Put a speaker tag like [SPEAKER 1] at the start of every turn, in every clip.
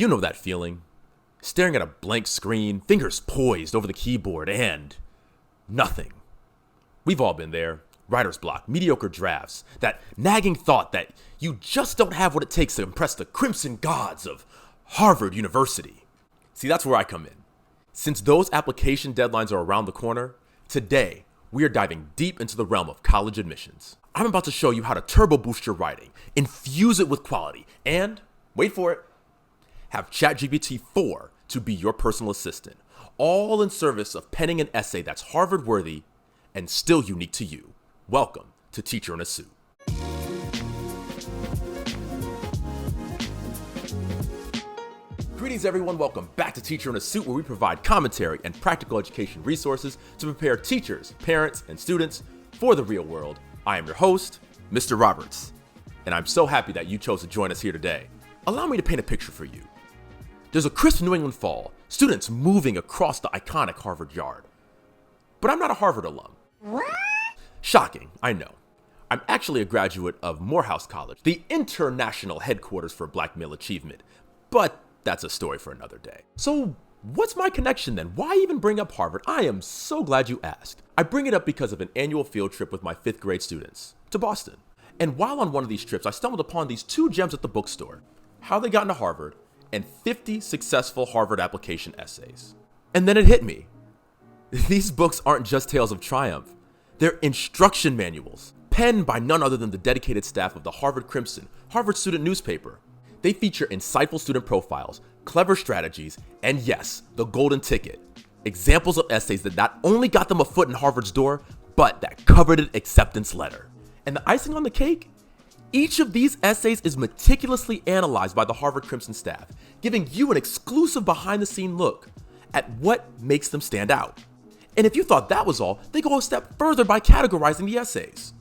[SPEAKER 1] You know that feeling. Staring at a blank screen, fingers poised over the keyboard, and nothing. We've all been there. Writer's block, mediocre drafts, that nagging thought that you just don't have what it takes to impress the crimson gods of Harvard University. See, that's where I come in. Since those application deadlines are around the corner, today we are diving deep into the realm of college admissions. I'm about to show you how to turbo boost your writing, infuse it with quality, and, wait for it, have ChatGPT 4 to be your personal assistant, all in service of penning an essay that's Harvard-worthy and still unique to you. Welcome to Teacher in a Suit. Greetings everyone, welcome back to Teacher in a Suit, where we provide commentary and practical education resources to prepare teachers, parents, and students for the real world. I am your host, Mr. Roberts, and I'm so happy that you chose to join us here today. Allow me to paint a picture for you. There's a crisp New England fall, students moving across the iconic Harvard yard. But I'm not a Harvard alum. What? Shocking, I know. I'm actually a graduate of Morehouse College, the international headquarters for Black male achievement. But that's a story for another day. So what's my connection then? Why even bring up Harvard? I am so glad you asked. I bring it up because of an annual field trip with my 5th grade students to Boston. And while on one of these trips, I stumbled upon these 2 gems at the bookstore: How They Got into Harvard and 50 Successful Harvard Application Essays. And then it hit me. These books aren't just tales of triumph. They're instruction manuals, penned by none other than the dedicated staff of the Harvard Crimson, Harvard student newspaper. They feature insightful student profiles, clever strategies, and yes, the golden ticket, examples of essays that not only got them a foot in Harvard's door, but that coveted acceptance letter. And the icing on the cake? Each of these essays is meticulously analyzed by the Harvard Crimson staff, giving you an exclusive behind-the-scene look at what makes them stand out. And if you thought that was all, they go a step further by categorizing the essays.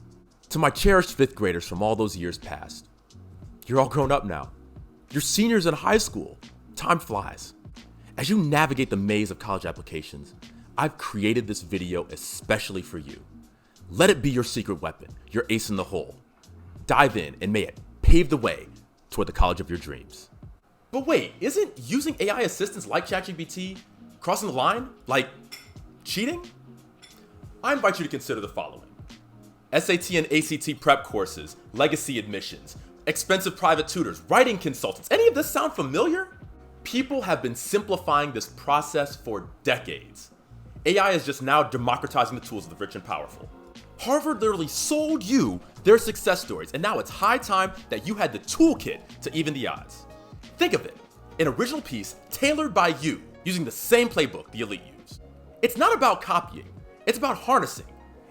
[SPEAKER 1] To my cherished 5th graders from all those years past, you're all grown up now. You're seniors in high school. Time flies. As you navigate the maze of college applications, I've created this video especially for you. Let it be your secret weapon, your ace in the hole. Dive in and may it pave the way toward the college of your dreams. But wait, isn't using AI assistants like ChatGPT crossing the line? Like cheating? I invite you to consider the following: SAT and ACT prep courses, legacy admissions, expensive private tutors, writing consultants. Any of this sound familiar? People have been simplifying this process for decades. AI is just now democratizing the tools of the rich and powerful. Harvard literally sold you their success stories, and now it's high time that you had the toolkit to even the odds. Think of it, an original piece tailored by you, using the same playbook the elite use. It's not about copying, it's about harnessing.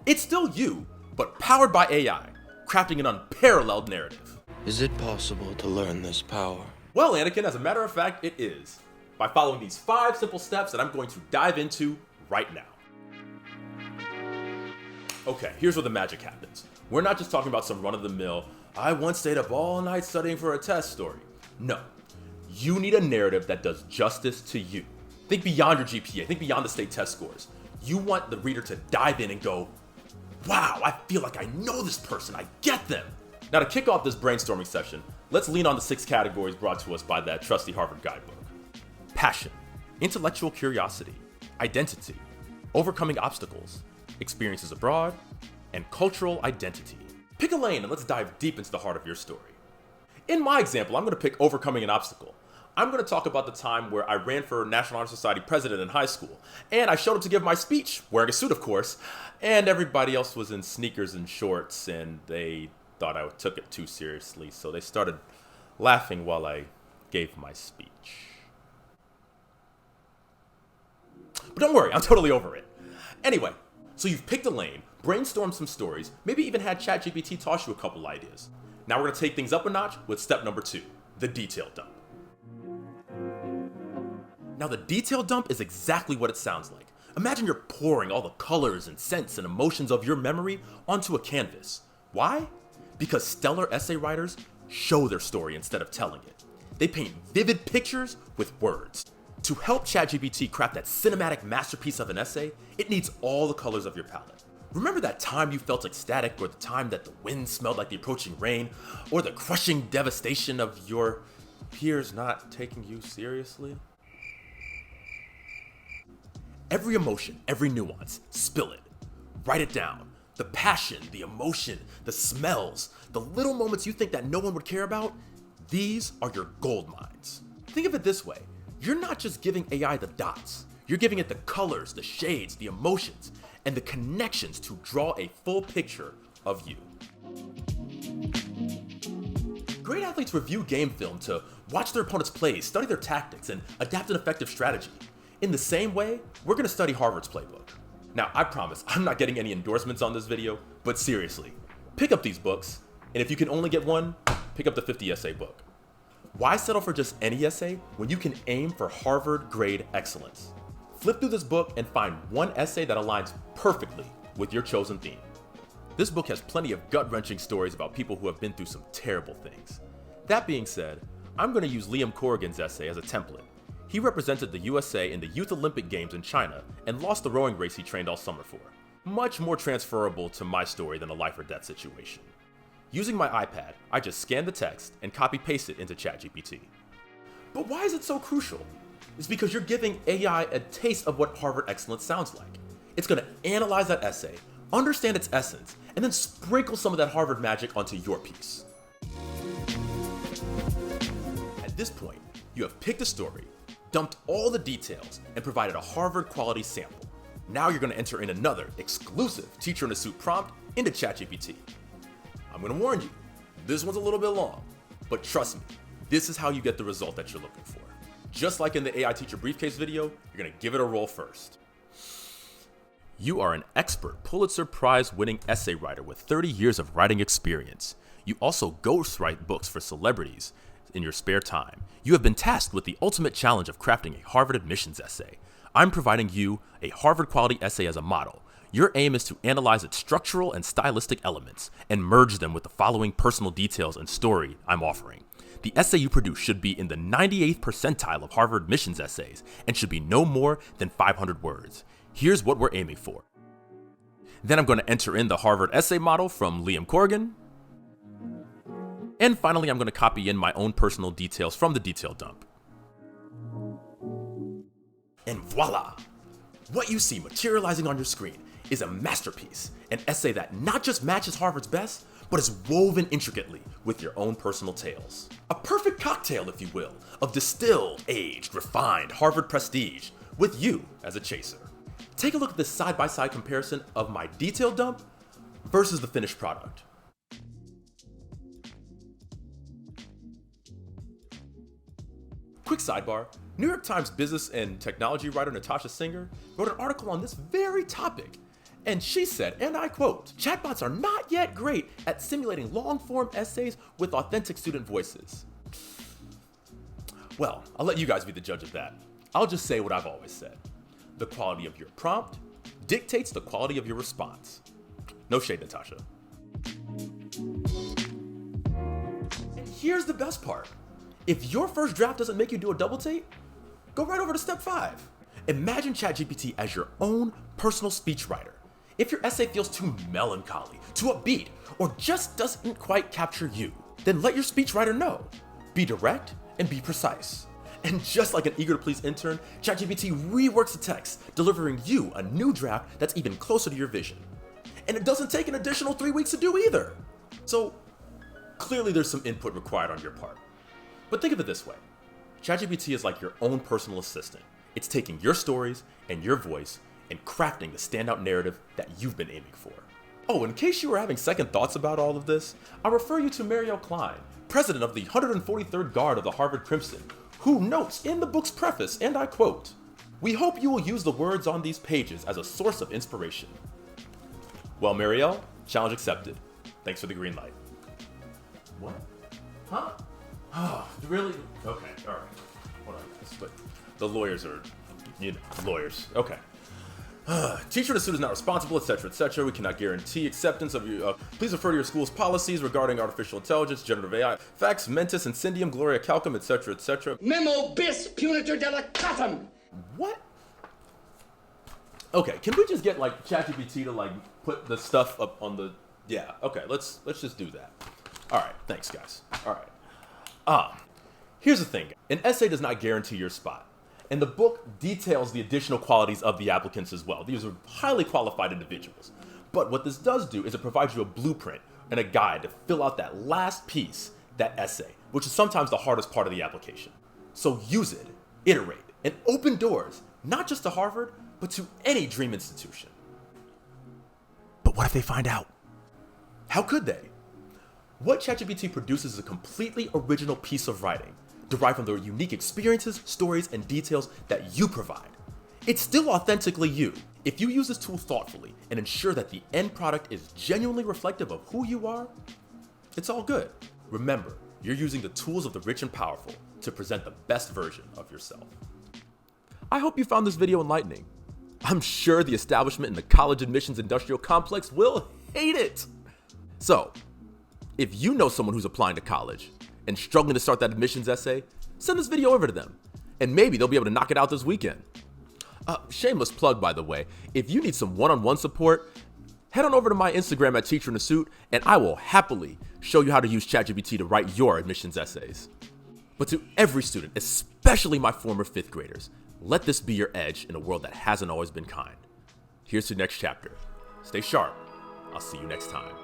[SPEAKER 1] It's still you, but powered by AI, crafting an unparalleled narrative.
[SPEAKER 2] Is it possible to learn this power?
[SPEAKER 1] Well, Anakin, as a matter of fact, it is. By following these 5 simple steps that I'm going to dive into right now. Okay, here's where the magic happens. We're not just talking about some run-of-the-mill, I once stayed up all night studying for a test story. No, you need a narrative that does justice to you. Think beyond your GPA, think beyond the state test scores. You want the reader to dive in and go, wow, I feel like I know this person, I get them. Now to kick off this brainstorming session, let's lean on the 6 categories brought to us by that trusty Harvard guidebook. Passion, intellectual curiosity, identity, overcoming obstacles, experiences abroad, and cultural identity. Pick a lane and let's dive deep into the heart of your story. In my example, I'm going to pick overcoming an obstacle. I'm going to talk about the time where I ran for National Honor Society president in high school, and I showed up to give my speech, wearing a suit of course, and everybody else was in sneakers and shorts, and they thought I took it too seriously, so they started laughing while I gave my speech. But don't worry, I'm totally over it. Anyway, so you've picked a lane, brainstormed some stories, maybe even had ChatGPT toss you a couple ideas. Now we're going to take things up a notch with step number 2, the detail dump. Now the detail dump is exactly what it sounds like. Imagine you're pouring all the colors and scents and emotions of your memory onto a canvas. Why? Because stellar essay writers show their story instead of telling it. They paint vivid pictures with words. To help ChatGPT craft that cinematic masterpiece of an essay, it needs all the colors of your palette. Remember that time you felt ecstatic, or the time that the wind smelled like the approaching rain, or the crushing devastation of your peers not taking you seriously? Every emotion, every nuance, spill it. Write it down. The passion, the emotion, the smells, the little moments you think that no one would care about, these are your gold mines. Think of it this way. You're not just giving AI the dots. You're giving it the colors, the shades, the emotions, and the connections to draw a full picture of you. Great athletes review game film to watch their opponents' plays, study their tactics, and adapt an effective strategy. In the same way, we're going to study Harvard's Playbook. Now, I promise I'm not getting any endorsements on this video, but seriously, pick up these books, and if you can only get one, pick up the 50 essay book. Why settle for just any essay when you can aim for Harvard grade excellence? Flip through this book and find one essay that aligns perfectly with your chosen theme. This book has plenty of gut-wrenching stories about people who have been through some terrible things. That being said, I'm going to use Liam Corrigan's essay as a template. He represented the USA in the Youth Olympic Games in China and lost the rowing race he trained all summer for. Much more transferable to my story than a life or death situation. Using my iPad, I just scan the text and copy-paste it into ChatGPT. But why is it so crucial? It's because you're giving AI a taste of what Harvard excellence sounds like. It's going to analyze that essay, understand its essence, and then sprinkle some of that Harvard magic onto your piece. At this point, you have picked a story, dumped all the details, and provided a Harvard quality sample. Now you're going to enter in another exclusive TeacherInASuit prompt into ChatGPT. I'm going to warn you, this one's a little bit long, but trust me, this is how you get the result that you're looking for. Just like in the AI Teacher Briefcase video, you're going to give it a roll first. You are an expert Pulitzer Prize winning essay writer with 30 years of writing experience. You also ghostwrite books for celebrities in your spare time. You have been tasked with the ultimate challenge of crafting a Harvard admissions essay. I'm providing you a Harvard quality essay as a model. Your aim is to analyze its structural and stylistic elements and merge them with the following personal details and story I'm offering. The essay you produce should be in the 98th percentile of Harvard admissions essays and should be no more than 500 words. Here's what we're aiming for. Then I'm going to enter in the Harvard essay model from Liam Corrigan. And finally, I'm going to copy in my own personal details from the detail dump. And voila! What you see materializing on your screen is a masterpiece, an essay that not just matches Harvard's best, but is woven intricately with your own personal tales. A perfect cocktail, if you will, of distilled, aged, refined Harvard prestige with you as a chaser. Take a look at this side-by-side comparison of my detail dump versus the finished product. Quick sidebar, New York Times business and technology writer Natasha Singer wrote an article on this very topic. And she said, and I quote, "Chatbots are not yet great at simulating long-form essays with authentic student voices." Well, I'll let you guys be the judge of that. I'll just say what I've always said. The quality of your prompt dictates the quality of your response. No shade, Natasha. And here's the best part. If your first draft doesn't make you do a double take, go right over to step 5. Imagine ChatGPT as your own personal speechwriter. If your essay feels too melancholy, too upbeat, or just doesn't quite capture you, then let your speechwriter know. Be direct and be precise. And just like an eager-to-please intern, ChatGPT reworks the text, delivering you a new draft that's even closer to your vision. And it doesn't take an additional 3 weeks to do either. So clearly there's some input required on your part. But think of it this way. ChatGPT is like your own personal assistant. It's taking your stories and your voice and crafting the standout narrative that you've been aiming for. Oh, in case you were having second thoughts about all of this, I refer you to Marielle Klein, president of the 143rd Guard of the Harvard Crimson, who notes in the book's preface, and I quote, "We hope you will use the words on these pages as a source of inspiration." Well, Marielle, challenge accepted. Thanks for the green light. What? Huh? Oh, really? Okay, all right. Hold on, guys. But the lawyers are, lawyers. Okay. TeacherInASuit is not responsible, etc., etc. We cannot guarantee acceptance of you. Please refer to your school's policies regarding artificial intelligence, generative AI, Fax, Mentis, Incendium, Gloria Calcum, etc., etc.
[SPEAKER 3] Memo bis punitor delicatum.
[SPEAKER 1] What? Okay, can we just get like ChatGPT to put the stuff up on the? Yeah. Okay. Let's just do that. All right. Thanks, guys. All right. Here's the thing, an essay does not guarantee your spot. And the book details the additional qualities of the applicants as well. These are highly qualified individuals. But what this does do is it provides you a blueprint and a guide to fill out that last piece, that essay, which is sometimes the hardest part of the application. So use it, iterate, and open doors, not just to Harvard, but to any dream institution. But what if they find out? How could they? What ChatGPT produces is a completely original piece of writing, derived from the unique experiences, stories, and details that you provide. It's still authentically you. If you use this tool thoughtfully and ensure that the end product is genuinely reflective of who you are, it's all good. Remember, you're using the tools of the rich and powerful to present the best version of yourself. I hope you found this video enlightening. I'm sure the establishment in the college admissions industrial complex will hate it. So, if you know someone who's applying to college and struggling to start that admissions essay, send this video over to them, and maybe they'll be able to knock it out this weekend. Shameless plug, by the way, if you need some one-on-one support, head on over to my Instagram at TeacherInASuit, and I will happily show you how to use ChatGPT to write your admissions essays. But to every student, especially my former fifth graders, let this be your edge in a world that hasn't always been kind. Here's to the next chapter. Stay sharp. I'll see you next time.